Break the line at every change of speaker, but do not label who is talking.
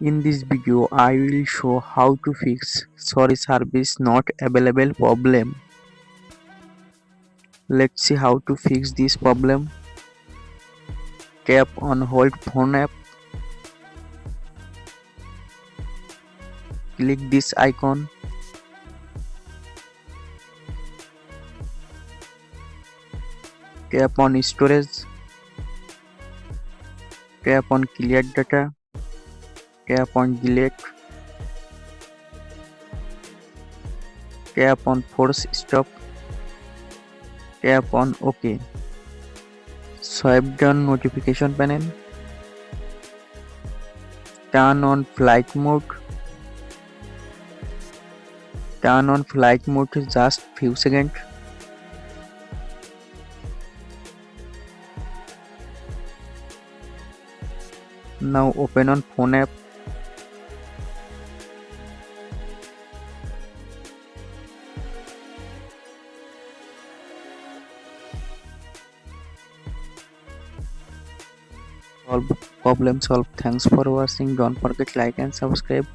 In this video, I will show how to fix sorry service not available problem. Let's see how to fix this problem. Tap on hold phone app. Click this icon. Tap on storage. Tap on clear data. Tap on delete. Tap on force stop. Tap on OK. Swipe down notification panel. Turn on flight mode. Turn on flight mode just few seconds. Now open on phone app. Problem solved. Thanks for watching. Don't forget like and subscribe.